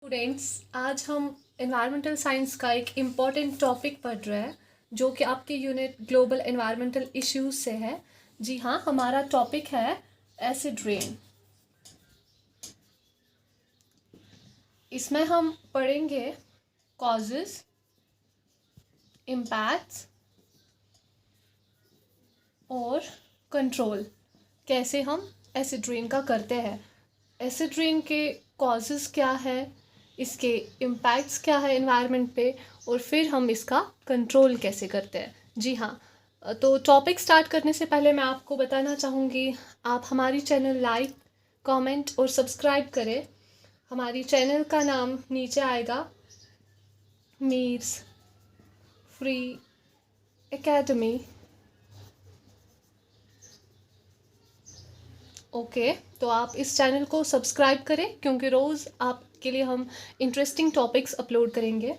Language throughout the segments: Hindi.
स्टूडेंट्स, आज हम एनवायरमेंटल साइंस का एक इम्पॉर्टेंट टॉपिक पढ़ रहे हैं जो कि आपके यूनिट ग्लोबल एनवायरमेंटल इश्यूज से है। जी हाँ, हमारा टॉपिक है एसिड रेन। इसमें हम पढ़ेंगे कॉजेस, इम्पैक्ट्स और कंट्रोल, कैसे हम एसिड रेन का करते हैं। एसिड रेन के कॉजेस क्या है, इसके इम्पैक्ट्स क्या है एनवायरनमेंट पे, और फिर हम इसका कंट्रोल कैसे करते हैं। जी हाँ, तो टॉपिक स्टार्ट करने से पहले मैं आपको बताना चाहूँगी, आप हमारी चैनल लाइक, कमेंट और सब्सक्राइब करें। हमारी चैनल का नाम नीचे आएगा, मीर्स फ्री एकेडमी। ओके, तो आप इस चैनल को सब्सक्राइब करें क्योंकि रोज़ आपके लिए हम इंटरेस्टिंग टॉपिक्स अपलोड करेंगे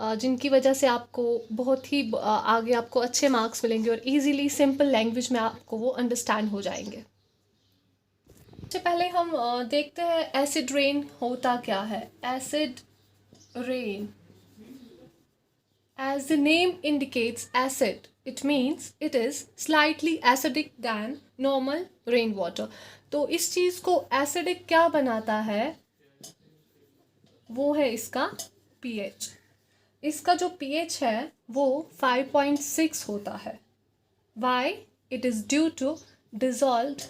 जिनकी वजह से आपको बहुत ही आगे आपको अच्छे मार्क्स मिलेंगे और इजीली सिंपल लैंग्वेज में आपको वो अंडरस्टैंड हो जाएंगे। सबसे पहले हम देखते हैं एसिड रेन होता क्या है। Acid rain, as the name indicates acid, it means it is slightly acidic than normal rainwater। तो इस चीज़ को एसिडिक क्या बनाता है, वो है इसका pH। इसका जो pH है वो 5.6 होता है। Why? It is due to dissolved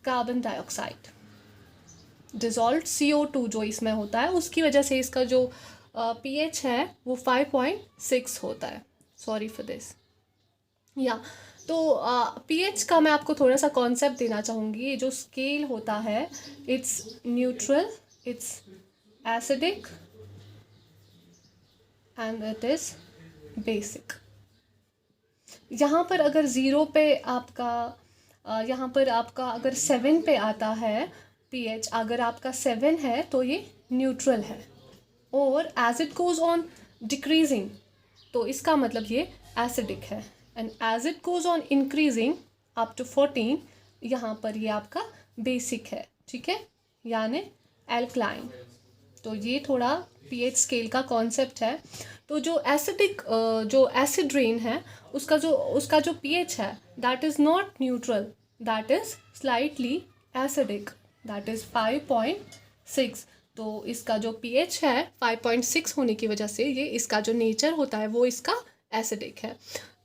carbon dioxide, dissolve CO2 जो इसमें होता है, उसकी वजह से इसका जो pH है वो 5.6 होता है। Sorry for this. या तो pH का मैं आपको थोड़ा सा कॉन्सेप्ट देना चाहूँगी। ये जो स्केल होता है, it's neutral, it's acidic and it is basic. यहाँ पर अगर ज़ीरो पे आपका यहाँ पर आपका अगर 7 पे आता है pH, अगर आपका 7 है तो ये न्यूट्रल है, और as it goes on decreasing तो इसका मतलब ये एसिडिक है, and as it goes on increasing up to 14 यहाँ पर ये आपका बेसिक है। ठीक है, यानी एल्कलाइन। तो ये थोड़ा pH स्केल का कॉन्सेप्ट है। तो जो एसिडिक जो एसिड रेन है उसका जो pH है that is not neutral, that is slightly acidic, that is 5.6। तो इसका जो pH है 5.6 होने की वजह से ये इसका जो नेचर होता है वो इसका एसिडिक है।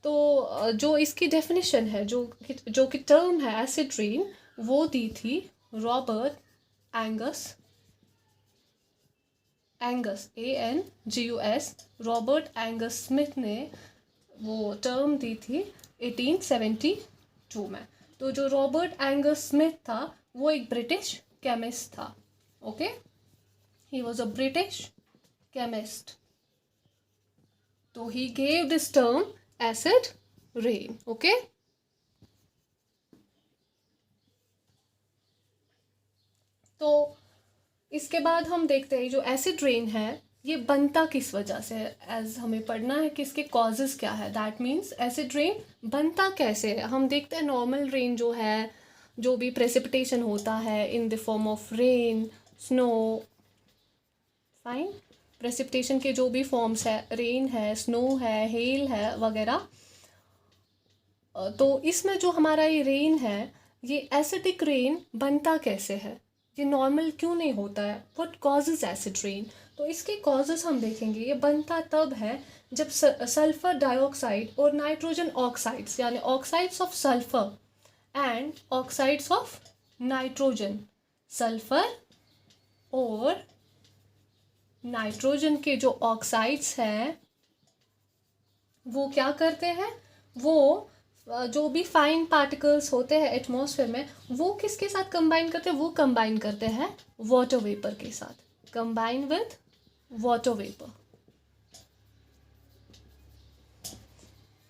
तो जो इसकी डेफिनेशन है, जो कि टर्म है एसिड रेन, वो दी थी Robert Angus ANGUS, Robert Angus Smith ने वो टर्म दी थी 1872 में। तो जो रॉबर्ट एंगस स्मिथ था वो एक ब्रिटिश केमिस्ट था। Okay, he was a British chemist. तो he gave this term acid rain. Okay, तो इसके बाद हम देखते हैं जो एसिड रेन है ये बनता किस वजह से है। एज हमें पढ़ना है कि इसके कॉजेज़ क्या है, दैट मीन्स एसिड रेन बनता कैसे है। हम देखते हैं नॉर्मल रेन जो है, जो भी प्रेसिपिटेशन होता है in the form of rain, snow, fine, precipitation के जो भी फॉर्म्स है, रेन है, स्नो है, हेल है वगैरह। तो इसमें जो हमारा ये रेन है, ये एसिडिक रेन बनता कैसे है, ये नॉर्मल क्यों नहीं होता है, व्हाट कॉजेज एसिड रेन। तो इसके कॉजेज हम देखेंगे। ये बनता तब है जब सल्फर डाइऑक्साइड और नाइट्रोजन ऑक्साइड्स, यानी oxides of sulphur and oxides of nitrogen, sulphur और नाइट्रोजन के जो ऑक्साइड्स हैं वो क्या करते हैं, वो जो भी फाइन पार्टिकल्स होते हैं एटमॉस्फेयर में वो किसके साथ कंबाइन करते हैं, वो कंबाइन करते हैं वाटर वेपर के साथ, कंबाइन विद वाटर वेपर।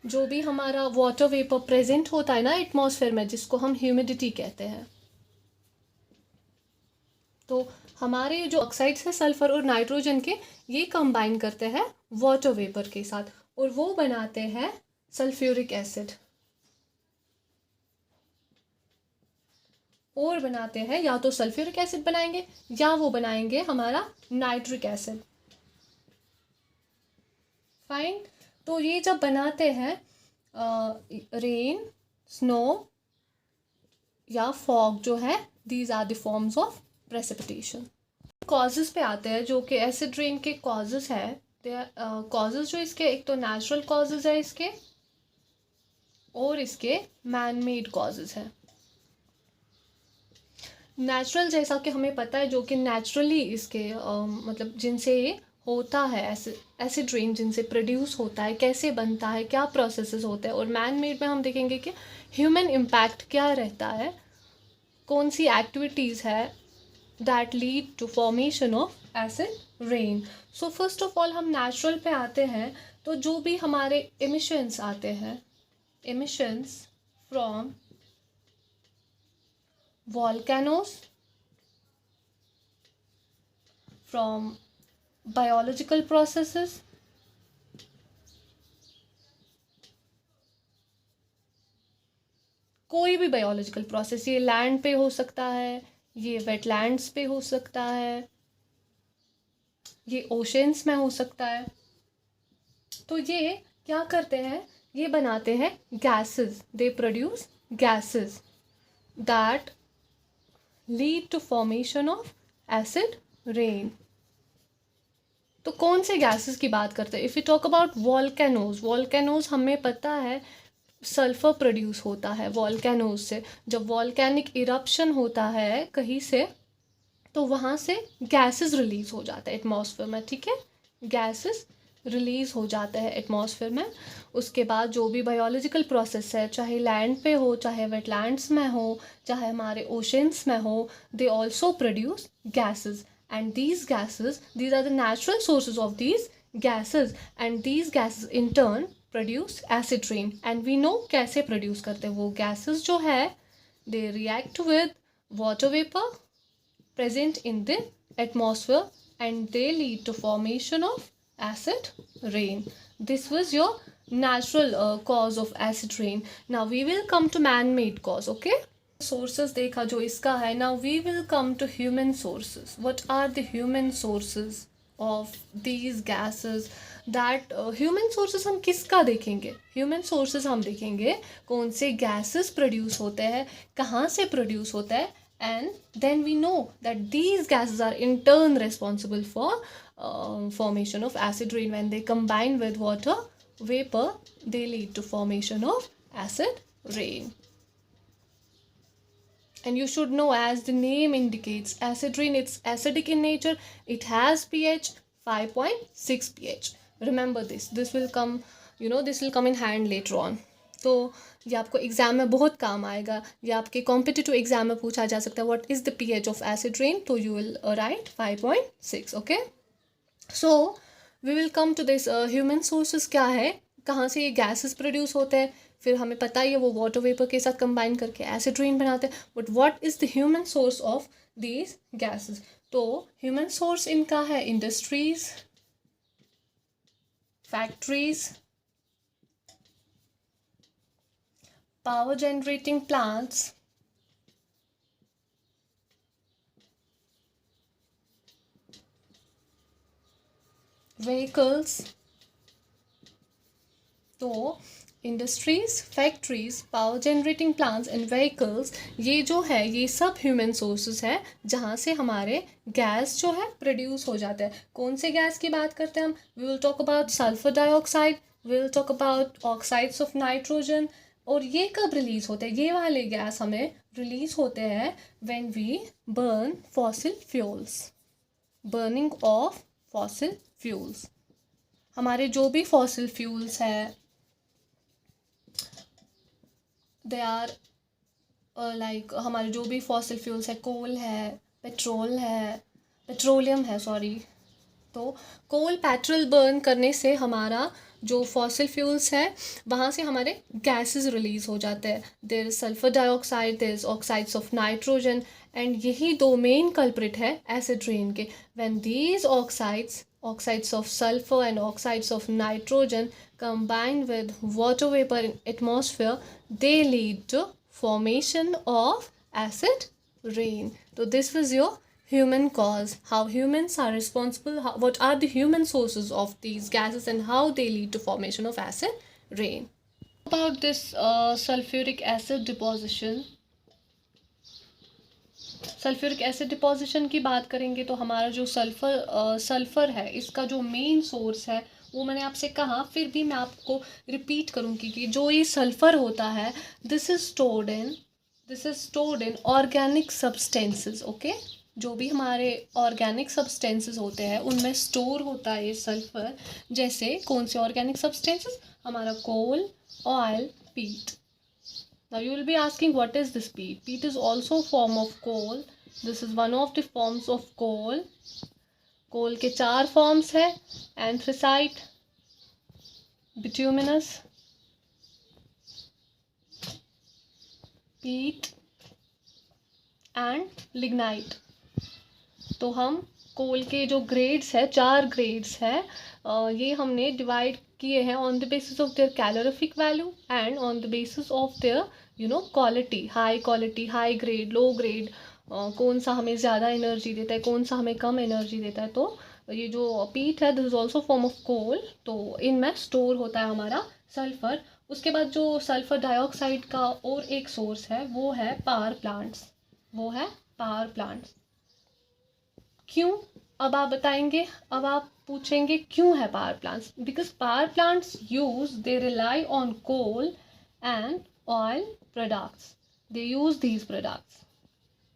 जो भी हमारा वाटर वेपर प्रेजेंट होता है ना एटमॉस्फेयर में, जिसको हम ह्यूमिडिटी कहते हैं, तो हमारे जो ऑक्साइड्स हैं सल्फर और नाइट्रोजन के, ये कंबाइन करते हैं वाटर वेपर के साथ और वो बनाते हैं सल्फ्यूरिक एसिड। और बनाते हैं, या तो सल्फ्यूरिक एसिड बनाएंगे या वो बनाएंगे हमारा नाइट्रिक एसिड। फाइन। तो ये जब बनाते हैं रेन, स्नो या फॉग जो है, these are the forms of precipitation. Causes पे आते हैं जो कि एसिड रेन के कॉजेज है। कॉजेज जो इसके, एक तो नेचुरल कॉजेज है इसके, और इसके मैन मेड कॉजेज है। नेचुरल जैसा कि हमें पता है, जो कि नेचुरली इसके मतलब जिनसे होता है एसिड रेन, जिनसे प्रोड्यूस होता है, कैसे बनता है, क्या प्रोसेसेस होते हैं। और मैन मेड में हम देखेंगे कि ह्यूमन इम्पैक्ट क्या रहता है, कौन सी एक्टिविटीज़ है that lead to formation of acid rain. So first of all हम नेचुरल पे आते हैं। तो जो भी हमारे एमिशंस आते हैं, emissions from volcanoes, from biological processes, कोई भी बायोलॉजिकल प्रोसेस, ये लैंड पे हो सकता है, ये वेटलैंड्स पे हो सकता है, ये ओशंस में हो सकता है। तो ये क्या करते हैं, ये बनाते हैं gases, they produce gases that lead to formation of acid rain. तो कौन से गैसेस की बात करते हैं? If you talk about volcanoes हमें पता है सल्फर प्रोड्यूस होता है वॉल्केनोज से। जब वॉल्केनिक इरप्शन होता है कहीं से, तो वहाँ से गैसेस रिलीज हो जाता है एटमॉस्फेयर में, ठीक है, गैसेस रिलीज हो जाता है एटमॉस्फेयर में। उसके बाद जो भी बायोलॉजिकल प्रोसेस है, चाहे लैंड पे हो, चाहे वेटलैंड्स में हो, चाहे हमारे ओशंस में हो, they also produce gases, and these gases, these are the natural sources of these gases, and these gases in turn produce acid rain। and we know कैसे produce करते हैं वो gases जो है, they react with water vapor present in the atmosphere and they lead to formation of acid rain। this was your natural cause of acid rain। now we will come to man-made cause, okay। Sources देखा जो इसका है। Now we will come to human sources. What are the human sources of these gases that human sources हम किसका देखेंगे? ह्यूमन सोर्सेस हम देखेंगे कौन से गैसेस प्रोड्यूस होते हैं, कहाँ से प्रोड्यूस होता है, and then we know that these gases are in turn responsible for formation of acid rain। when they combine with water vapor they lead to formation of acid rain। and you should know, as the name indicates, acid rain, it's acidic in nature, it has pH 5.6 pH। remember this will come, this will come in hand later on। तो ये आपको एग्जाम में बहुत काम आएगा, ये आपके कॉम्पिटिटिव एग्जाम में पूछा जा सकता है what is the pH of acid rain, तो you will write 5.6। Okay, so we will come to this human sources क्या है, कहाँ से ये गैसेस प्रोड्यूस होते हैं, फिर हमें पता ही है वो वाटर वेपर के साथ कंबाइन करके एसिड रेन बनाते हैं। But what is the human source of these gases? तो ह्यूमन सोर्स इनका है industries, factories, power generating plants, vehicles. तो industries, factories, power generating plants and vehicles, ये जो है ये सब ह्यूमन सोर्सेज है जहाँ से हमारे गैस जो है प्रोड्यूस हो जाता है। कौन से गैस की बात करते हैं हम? We will talk about sulphur dioxide, we will talk about oxides of nitrogen. और ये कब रिलीज होते हैं? ये वाले गैस हमें रिलीज होते हैं when we burn fossil fuels, burning of fossil fuels. हमारे जो भी फॉसिल फ्यूल्स है दे आर लाइक, हमारे जो भी फॉसिल फ्यूल्स है, कोल है, पेट्रोल है, पेट्रोलियम है सॉरी, तो कोल पेट्रोल बर्न करने से हमारा जो फॉसिल फ्यूल्स है वहाँ से हमारे गैसेस रिलीज हो जाते हैं। There is sulphur dioxide, there is oxides of nitrogen, and यही दो मेन कल्प्रिट है एसिड रेन के। When these oxides of sulfur and oxides of nitrogen combine with water vapor in atmosphere, they lead to formation of acid rain. So this was your human cause, how humans are responsible, what are the human sources of these gases and how they lead to formation of acid rain. About this sulfuric acid deposition. Sulphuric acid deposition की बात करेंगे तो हमारा जो सल्फ़र है, इसका जो मेन सोर्स है वो मैंने आपसे कहा, फिर भी मैं आपको रिपीट करूँगी कि जो ये सल्फ़र होता है, this is stored in organic substances. Okay, जो भी हमारे ऑर्गेनिक सब्सटेंसेस होते हैं उनमें स्टोर होता है ये सल्फ़र. जैसे कौन से ऑर्गेनिक सब्सटेंसेस? हमारा कोल, ऑयल, पीट. Now you will be asking, what is this peat? Peat is also a form of coal. This is one of the forms of coal. कोल के 4 फॉर्म्स है: एंथ्रेसाइट, बिट्यूमिनस, पीट एंड लिग्नाइट. तो हम कोल के जो ग्रेड्स है, 4 ग्रेड्स है, ये हमने डिवाइड किए हैं on the basis of their calorific value and on the basis of their quality, high grade, low grade, कौन सा हमें ज़्यादा एनर्जी देता है, कौन सा हमें कम एनर्जी देता है. तो ये जो पीट है, this is also form of coal. तो इनमें स्टोर होता है हमारा सल्फ़र. उसके बाद जो सल्फ़र डाइऑक्साइड का और एक सोर्स है वो है पावर प्लांट्स. क्यों? अब आप बताएंगे, अब आप पूछेंगे क्यों है power plants? Because power plants they rely on coal and oil products. They use these products.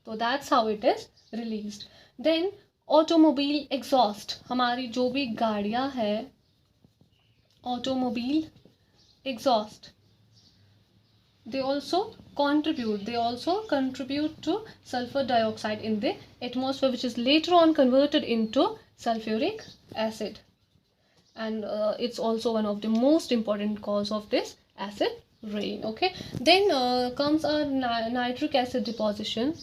So that's how it is released. Then automobile exhaust. हमारी जो भी गाड़ियाँ हैं, automobile exhaust, they also contribute to sulfur dioxide in the atmosphere, which is later on converted into sulfuric acid. And it's also one of the most important cause of this acid rain. Okay, then comes our nitric acid deposition.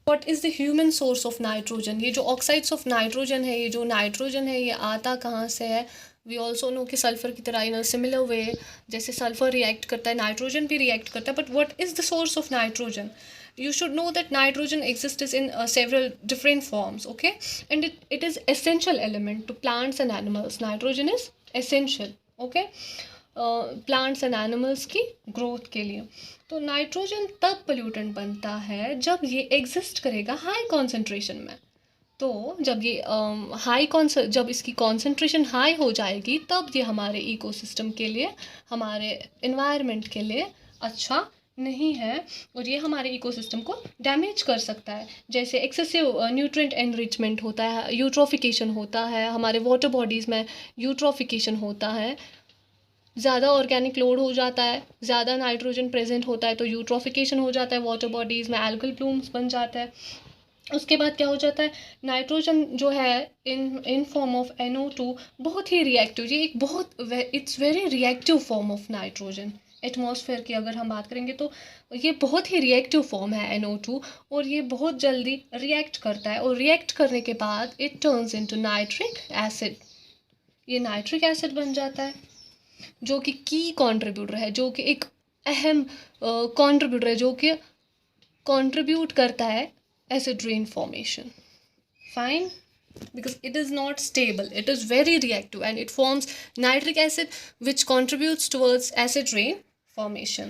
What is the human source of nitrogen? ये जो oxides of nitrogen है, ये जो नाइट्रोजन है, ये आता कहाँ से है? वी ऑल्सो नो कि सल्फर की तरह इन अ सिमिलर वे, जैसे सल्फर रिएक्ट करता है, नाइट्रोजन भी रिएक्ट करता है. But what is the source of nitrogen? You should know that nitrogen exists in several different forms. Okay, and it is essential element to plants and animals. Nitrogen is essential. Okay, plants and animals की ग्रोथ के लिए. तो नाइट्रोजन तब पोल्यूटेंट बनता है जब ये एग्जिस्ट करेगा हाई कॉन्सेंट्रेशन में. तो जब ये जब इसकी कॉन्सेंट्रेशन हाई हो जाएगी, तब ये हमारे इकोसिस्टम के लिए, हमारे एनवायरनमेंट के लिए अच्छा नहीं है, और ये हमारे इकोसिस्टम को डैमेज कर सकता है. जैसे एक्सेसिव न्यूट्रिएंट एनरिचमेंट होता है, यूट्रोफिकेशन होता है, हमारे वाटर बॉडीज़ में यूट्रोफिकेशन होता है, ज़्यादा ऑर्गेनिक लोड हो जाता है, ज़्यादा नाइट्रोजन प्रेजेंट होता है, तो यूट्रोफिकेशन हो जाता है, वाटर बॉडीज़ में एल्गल ब्लूम्स बन जाता है. उसके बाद क्या हो जाता है, नाइट्रोजन जो है इन फॉर्म ऑफ NO2 बहुत ही रिएक्टिव, ये एक बहुत it's very reactive form of nitrogen. Atmosphere की अगर हम बात करेंगे तो ये बहुत ही रिएक्टिव फॉर्म है NO2, और ये बहुत जल्दी रिएक्ट करता है, और रिएक्ट करने के बाद it turns into nitric acid. ये नाइट्रिक एसिड बन जाता है, जो कि की कॉन्ट्रीब्यूटर है, जो कि एक अहम कॉन्ट्रीब्यूटर है, जो कि कॉन्ट्रीब्यूट करता है acid rain formation. Fine, because it is not stable, it is very reactive, and it forms nitric acid which contributes towards acid rain formation.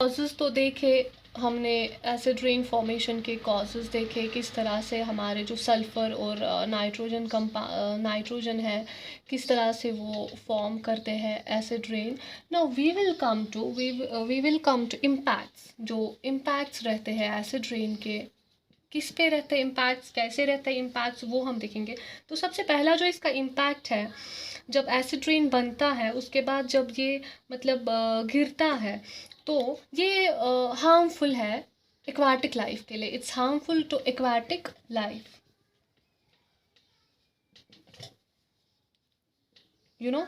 Causes तो देखे हमने, एसिड रेन फॉर्मेशन के कॉजेज़ देखे, किस तरह से हमारे जो सल्फ़र और नाइट्रोजन है, किस तरह से वो फॉर्म करते हैं acid rain. Now we will come to impacts. जो इम्पैक्ट्स रहते हैं एसिड रेन के, किस पे रहते हैं इम्पैक्ट्स, कैसे रहते हैं इम्पैक्ट्स, वो हम देखेंगे. तो सबसे पहला जो इसका इम्पैक्ट है, जब एसिड रेन बनता है उसके बाद जब ये मतलब गिरता है, तो ये हार्मफुल है एक्वाटिक लाइफ के लिए. It's harmful to aquatic life, you know.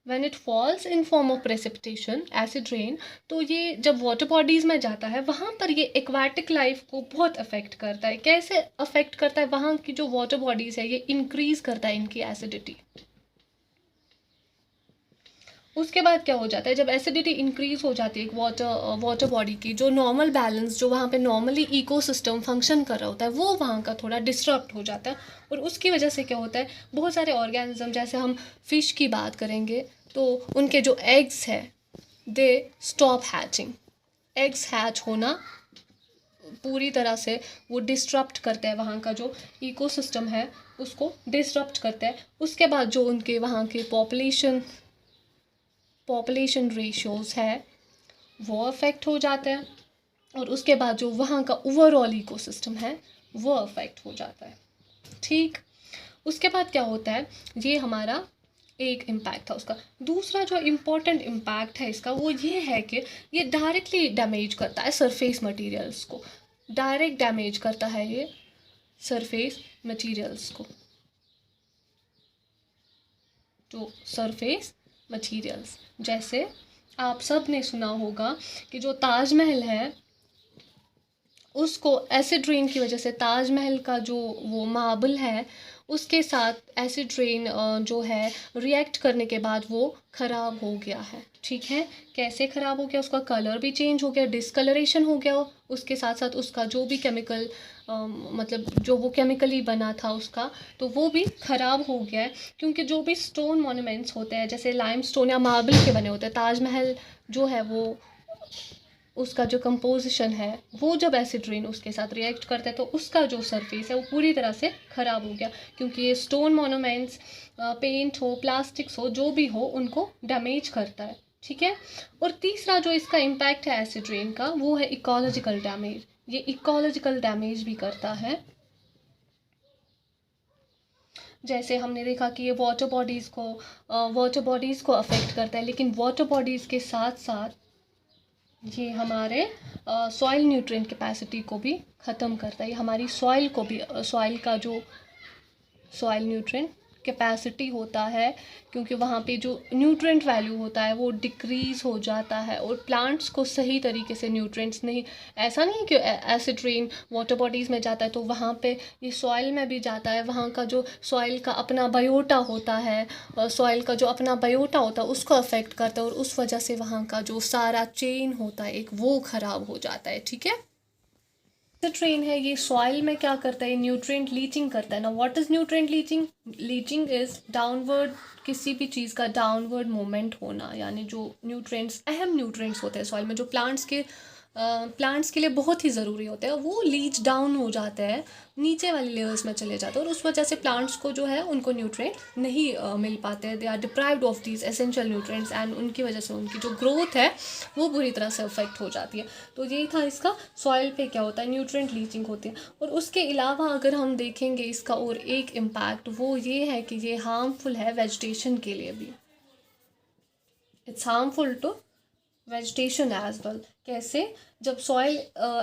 when it falls in form of precipitation, acid rain, तो ये जब वाटर बॉडीज़ में जाता है, वहाँ पर ये एक्वाटिक लाइफ को बहुत अफेक्ट करता है. कैसे अफेक्ट करता है? वहाँ की जो वाटर बॉडीज़ है, ये इंक्रीज़ करता है इनकी एसिडिटी. उसके बाद क्या हो जाता है, जब एसिडिटी इंक्रीज हो जाती है एक वाटर बॉडी की, जो नॉर्मल बैलेंस, जो वहाँ पे नॉर्मली इकोसिस्टम फंक्शन कर रहा होता है, वो वहाँ का थोड़ा डिस्टर्ब हो जाता है। और उसकी वजह से क्या होता है, बहुत सारे ऑर्गेनिज्म, जैसे हम फिश की बात करेंगे तो उनके जो एग्स है they stop hatching. Eggs hatch होना पूरी तरह से वो डिस्टर्ब करते हैं, वहाँ का जो इकोसिस्टम है उसको डिस्टर्ब करते हैं। उसके बाद जो उनके वहाँ के पॉपुलेशन रेशियोज़ है वो अफेक्ट हो जाते हैं। और उसके बाद जो वहाँ का ओवरऑल इकोसिस्टम है वो अफेक्ट हो जाता है। ठीक, उसके बाद क्या होता है, ये हमारा एक इम्पैक्ट था उसका। दूसरा जो इम्पोर्टेंट इम्पैक्ट है इसका वो ये है कि ये डायरेक्टली डैमेज करता है सरफेस मटेरियल्स को। डायरेक्ट डैमेज करता है ये सरफेस मटेरियल्स को, जो सरफेस मटेरियल्स, जैसे आप सब ने सुना होगा कि जो ताजमहल है उसको एसिड रेन की वजह से, ताजमहल का जो वो मार्बल है उसके साथ एसिड रेन जो है रिएक्ट करने के बाद वो ख़राब हो गया है। ठीक है, कैसे ख़राब हो गया, उसका कलर भी चेंज हो गया, डिस्कलरेशन हो गया, उसके साथ साथ उसका जो भी केमिकल मतलब जो वो केमिकली बना था उसका, तो वो भी ख़राब हो गया है। क्योंकि जो भी स्टोन मॉन्यूमेंट्स होते हैं, जैसे लाइम स्टोन या मार्बल के बने होते हैं, ताजमहल जो है वो उसका जो कंपोजिशन है वो जब एसिड रेन उसके साथ रिएक्ट करता है तो उसका जो सरफेस है वो पूरी तरह से ख़राब हो गया। क्योंकि ये स्टोन मोनूमेंट्स, पेंट हो, प्लास्टिक्स हो, जो भी हो, उनको डैमेज करता है। ठीक है, और तीसरा जो इसका इम्पैक्ट है एसिड रेन का वो है इकोलॉजिकल डैमेज। ये इकोलॉजिकल डैमेज भी करता है। जैसे हमने देखा कि ये वाटर बॉडीज़ को अफेक्ट करता है, लेकिन वाटर बॉडीज़ के साथ साथ ये हमारे सॉइल न्यूट्रिएंट कैपेसिटी को भी ख़त्म करता है। ये हमारी सॉइल को भी, सॉइल का जो सॉइल न्यूट्रिएंट कैपेसिटी होता है, क्योंकि वहाँ पे जो न्यूट्रिएंट वैल्यू होता है वो डिक्रीज़ हो जाता है और प्लांट्स को सही तरीके से न्यूट्रिएंट्स नहीं, ऐसा नहीं कि एसिड रेन वाटर बॉडीज़ में जाता है तो वहाँ पे ये सॉइल में भी जाता है। वहाँ का जो सॉइल का अपना बायोटा होता है, सॉइल का जो अपना बायोटा होता है उसको अफेक्ट करता है और उस वजह से वहाँ का जो सारा चेन होता है एक, वो ख़राब हो जाता है। ठीक है, ट्रेन है ये सॉइल में क्या करता है, न्यूट्रिएंट लीचिंग करता है ना। What is nutrient leaching? Leaching is downward, किसी भी चीज़ का डाउनवर्ड मूवमेंट होना, यानी जो न्यूट्रिएंट्स, अहम न्यूट्रिएंट्स होते हैं सॉइल में, जो प्लांट्स के लिए बहुत ही ज़रूरी होते हैं, वो लीच डाउन हो जाते हैं, नीचे वाली लेयर्स में चले जाते हैं और उस वजह से प्लांट्स को जो है उनको न्यूट्रिएंट नहीं मिल पाते हैं। They are deprived of these essential nutrients and उनकी वजह से उनकी जो ग्रोथ है वो बुरी तरह से अफेक्ट हो जाती है। तो यही था इसका, सॉइल पे क्या होता है, न्यूट्रिएंट लीचिंग होती है। और उसके अलावा अगर हम देखेंगे इसका और एक इम्पैक्ट, वो ये है कि ये हार्मफुल है वेजिटेशन के लिए भी। It's harmful to vegetation as well. कैसे? जब सॉइल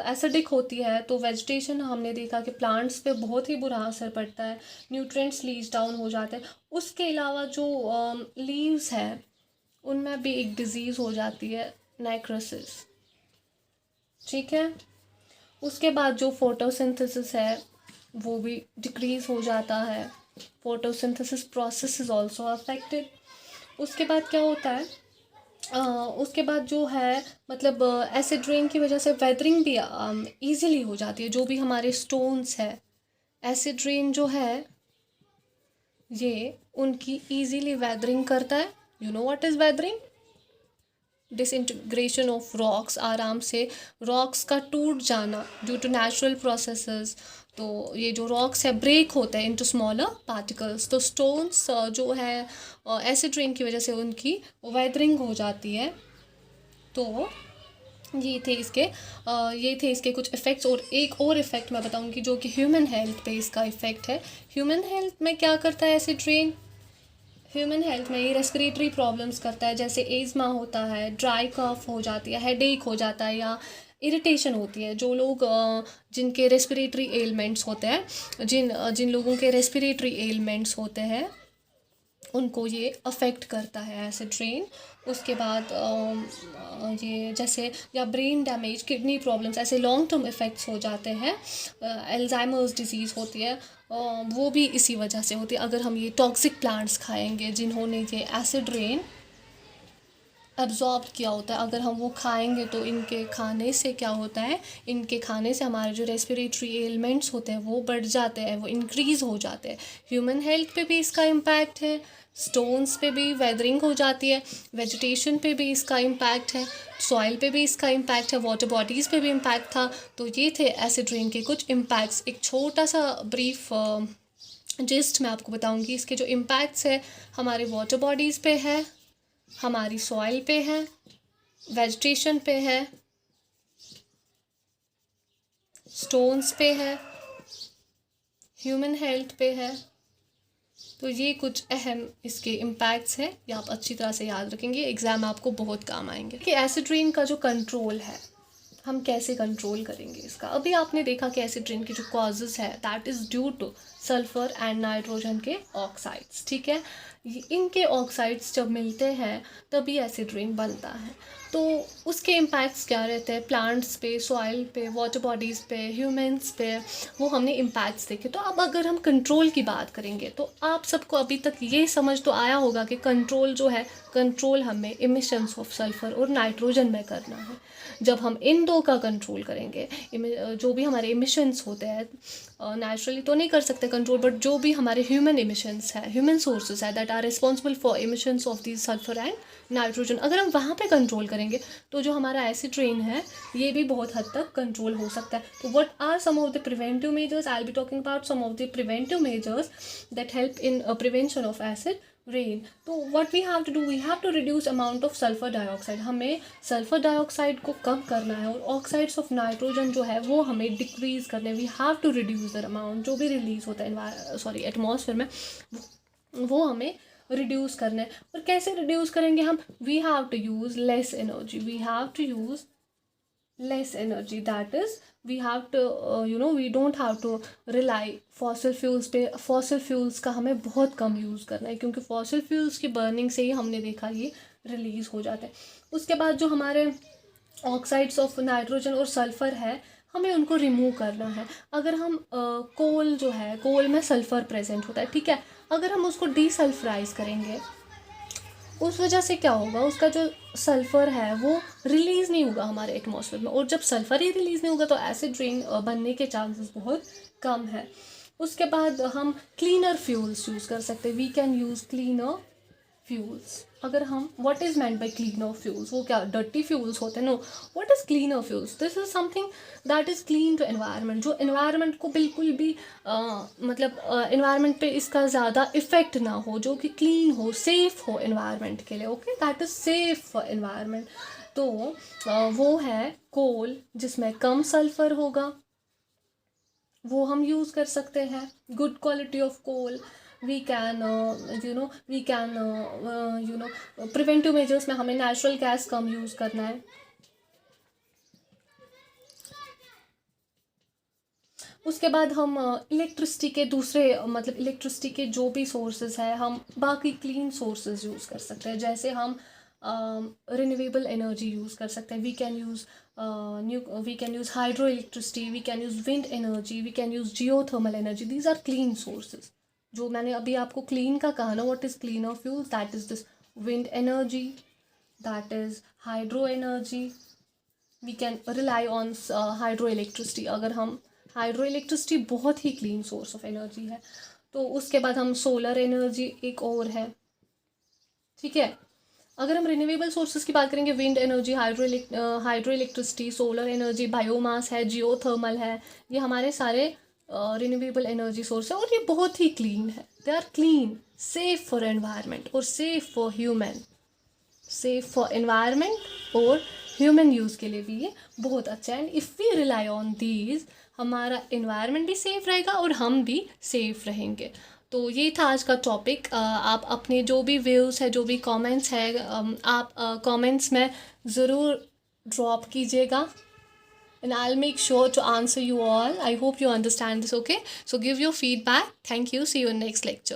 एसिडिक होती है तो वेजिटेशन, हमने देखा कि प्लांट्स पे बहुत ही बुरा असर पड़ता है, न्यूट्रिएंट्स लीच डाउन हो जाते हैं। उसके अलावा जो लीव्स हैं उनमें भी एक डिजीज़ हो जाती है, नेक्रोसिस। ठीक है, उसके बाद जो फोटोसिंथेसिस है वो भी डिक्रीज़ हो जाता है, photosynthesis process is also affected. उसके बाद क्या होता है, उसके बाद जो है मतलब एसिड रेन की वजह से वेदरिंग भी इजीली हो जाती है। जो भी हमारे स्टोन्स है, एसिड रेन जो है ये उनकी इजीली वेदरिंग करता है। You know what is weathering? Disintegration of rocks, आराम से रॉक्स का टूट जाना ड्यू टू नेचुरल प्रोसेसेस। तो ये जो रॉक्स है ब्रेक होते हैं इनटू स्मॉलर पार्टिकल्स। तो स्टोन्स जो है एसिड रेन की वजह से उनकी वेदरिंग हो जाती है। तो ये थे इसके कुछ इफ़ेक्ट्स। और एक और इफ़ेक्ट मैं बताऊंगी जो कि ह्यूमन हेल्थ पे इसका इफ़ेक्ट है। ह्यूमन हेल्थ में क्या करता है एसिड रेन? ह्यूमन हेल्थ में ये रेस्पिरेटरी प्रॉब्लम्स करता है, जैसे एज़मा होता है, ड्राई कफ हो जाती है, हेडेक हो जाता है या इरिटेशन होती है। जो लोग जिनके रेस्पिरेटरी एलिमेंट्स होते हैं, जिन लोगों के रेस्पिरेटरी एलिमेंट्स होते हैं उनको ये अफेक्ट करता है एसिड रेन। उसके बाद ये जैसे या ब्रेन डैमेज, किडनी प्रॉब्लम्स, ऐसे लॉन्ग टर्म इफ़ेक्ट्स हो जाते हैं। अल्जाइमर्स डिजीज़ होती है, वो भी इसी वजह से होती है। अगर हम ये टॉक्सिक प्लांट्स खाएंगे जिन्होंने ये एसिड रेन एब्जॉर्ब किया होता है। अगर हम वो खाएंगे तो इनके खाने से क्या होता है, इनके खाने से हमारे जो रेस्पिरेटरी एलिमेंट्स होते हैं वो बढ़ जाते हैं, वो इंक्रीज़ हो जाते हैं। ह्यूमन हेल्थ पे भी इसका इम्पैक्ट है, स्टोन्स पे भी वेदरिंग हो जाती है, वेजिटेशन पे भी इसका इम्पैक्ट है, सॉइल पे भी इसका इम्पैक्ट है, वाटर बॉडीज़ पे भी इम्पैक्ट था। तो ये थे एसिड रेन के कुछ इम्पैक्ट्स। एक छोटा सा ब्रीफ जिस्ट मैं आपको बताऊंगी इसके जो इम्पैक्ट्स है। हमारे वाटर बॉडीज़ पे है, हमारी सॉइल पे है, वेजिटेशन पे है, स्टोन्स पे है, ह्यूमन हेल्थ पे है। तो ये कुछ अहम इसके इम्पैक्ट्स हैं, ये आप अच्छी तरह से याद रखेंगे, एग्ज़ाम में आपको बहुत काम आएंगे। कि एसिड रेन का जो कंट्रोल है, हम कैसे कंट्रोल करेंगे इसका। अभी आपने देखा कि एसिड रेन की जो कॉजेज़ है that is due to sulphur and nitrogen के ऑक्साइड्स। ठीक है, इनके ऑक्साइड्स जब मिलते हैं तभी एसिड रेन बनता है। तो उसके इम्पैक्ट्स क्या रहते हैं प्लांट्स पे, सॉइल पे, वाटर बॉडीज़ पे, ह्यूमंस पे, वो हमने इम्पैक्ट्स देखे। तो अब अगर हम कंट्रोल की बात करेंगे तो आप सबको अभी तक ये समझ तो आया होगा कि कंट्रोल जो है, कंट्रोल हमें इमिशंस ऑफ सल्फ़र और नाइट्रोजन में करना है। जब हम इन दो का कंट्रोल करेंगे, जो भी हमारे इमिशंस होते हैं, नेचुरली तो नहीं कर सकते कंट्रोल, बट जो भी हमारे ह्यूमन इमिशंस है, ह्यूमन सोर्सेज है that are responsible for emissions of this sulphur and nitrogen, अगर हम वहाँ पे कंट्रोल करेंगे तो जो हमारा एसिड रेन है ये भी बहुत हद तक कंट्रोल हो सकता है। तो what are some of the preventive measures, I will be talking about some of the preventive measures that help in prevention of acid rain. तो what we have to do, we have to reduce amount of sulphur dioxide, हमें सल्फर डाइऑक्साइड को कम करना है, और ऑक्साइड्स ऑफ नाइट्रोजन जो है वो हमें डिक्रीज़ करने, we have to reduce the amount जो भी रिलीज़ होता है एटमॉस्फेयर में, वो हमें रिड्यूस करना है। और कैसे रिड्यूस करेंगे हम, we have to use less energy, we have to use less energy, that is we have to we don't have to rely fossil fuels पे। फॉसिल फ्यूल्स का हमें बहुत कम यूज़ करना है, क्योंकि फॉसिल फ्यूल्स की बर्निंग से ही हमने देखा ये रिलीज़ हो जाता है। उसके बाद जो हमारे ऑक्साइड्स ऑफ नाइट्रोजन और सल्फ़र है, हमें उनको रिमूव करना है। अगर हम कोल जो है, कोल में सल्फ़र प्रेजेंट होता है, ठीक है, अगर हम उसको डीसल्फराइज करेंगे उस वजह से क्या होगा, उसका जो सल्फ़र है वो रिलीज़ नहीं होगा हमारे एटमॉस्फेयर में, और जब सल्फ़र ही रिलीज़ नहीं होगा तो एसिड रेन बनने के चांसेस बहुत कम है। उसके बाद हम क्लीनर फ्यूल्स यूज़ कर सकते हैं, we can use cleaner fuels. अगर हम what is meant by cleaner fuels, वो क्या डर्टी फ्यूल्स होते हैं, no, what is cleaner fuels, this is something that is clean to environment, जो एनवायरनमेंट को बिल्कुल भी मतलब एनवायरनमेंट पे इसका ज़्यादा इफ़ेक्ट ना हो, जो कि क्लीन हो, सेफ़ हो एनवायरनमेंट के लिए, okay, that is safe for environment. तो वो है कोल जिसमें कम सल्फ़र होगा, वो हम यूज़ कर सकते हैं। Good quality of coal, we can preventive measures में हमें नेचुरल गैस कम यूज़ करना है। उसके बाद हम इलेक्ट्रिसिटी के दूसरे मतलब इलेक्ट्रिसिटी के जो भी सोर्सेज है, हम बाकी क्लीन सोर्सेज यूज़ कर सकते हैं। जैसे हम रिन्यूएबल एनर्जी यूज़ कर सकते हैं, we can use hydro electricity, we can use wind energy, we can use geothermal energy, these are clean sources. जो मैंने अभी आपको क्लीन का कहा ना, what is clean of fuels, that is this wind energy, that is hydro energy, we can rely on hydro electricity. अगर हम हाइड्रो इलेक्ट्रिसिटी बहुत ही क्लीन सोर्स ऑफ एनर्जी है। तो उसके बाद हम सोलर एनर्जी एक और है, ठीक है। अगर हम रिन्यूएबल सोर्सेज की बात करेंगे, wind energy, hydro electricity, solar energy, biomass है, जियोथर्मल है, ये हमारे सारे रिन्यूएबल एनर्जी सोर्स है, और ये बहुत ही क्लीन है, they are clean, safe for environment और safe for human, safe for environment और ह्यूमन यूज़ के लिए भी ये बहुत अच्छा है। And if we rely on these, हमारा एनवायरनमेंट भी सेफ़ रहेगा और हम भी सेफ़ रहेंगे। तो ये था आज का टॉपिक। आप अपने जो भी व्यूज़ है, जो भी कमेंट्स है, आप कमेंट्स में ज़रूर ड्रॉप कीजिएगा, and I'll make sure to answer you all. I hope you understand this, okay? So give your feedback. Thank you. See you in next lecture.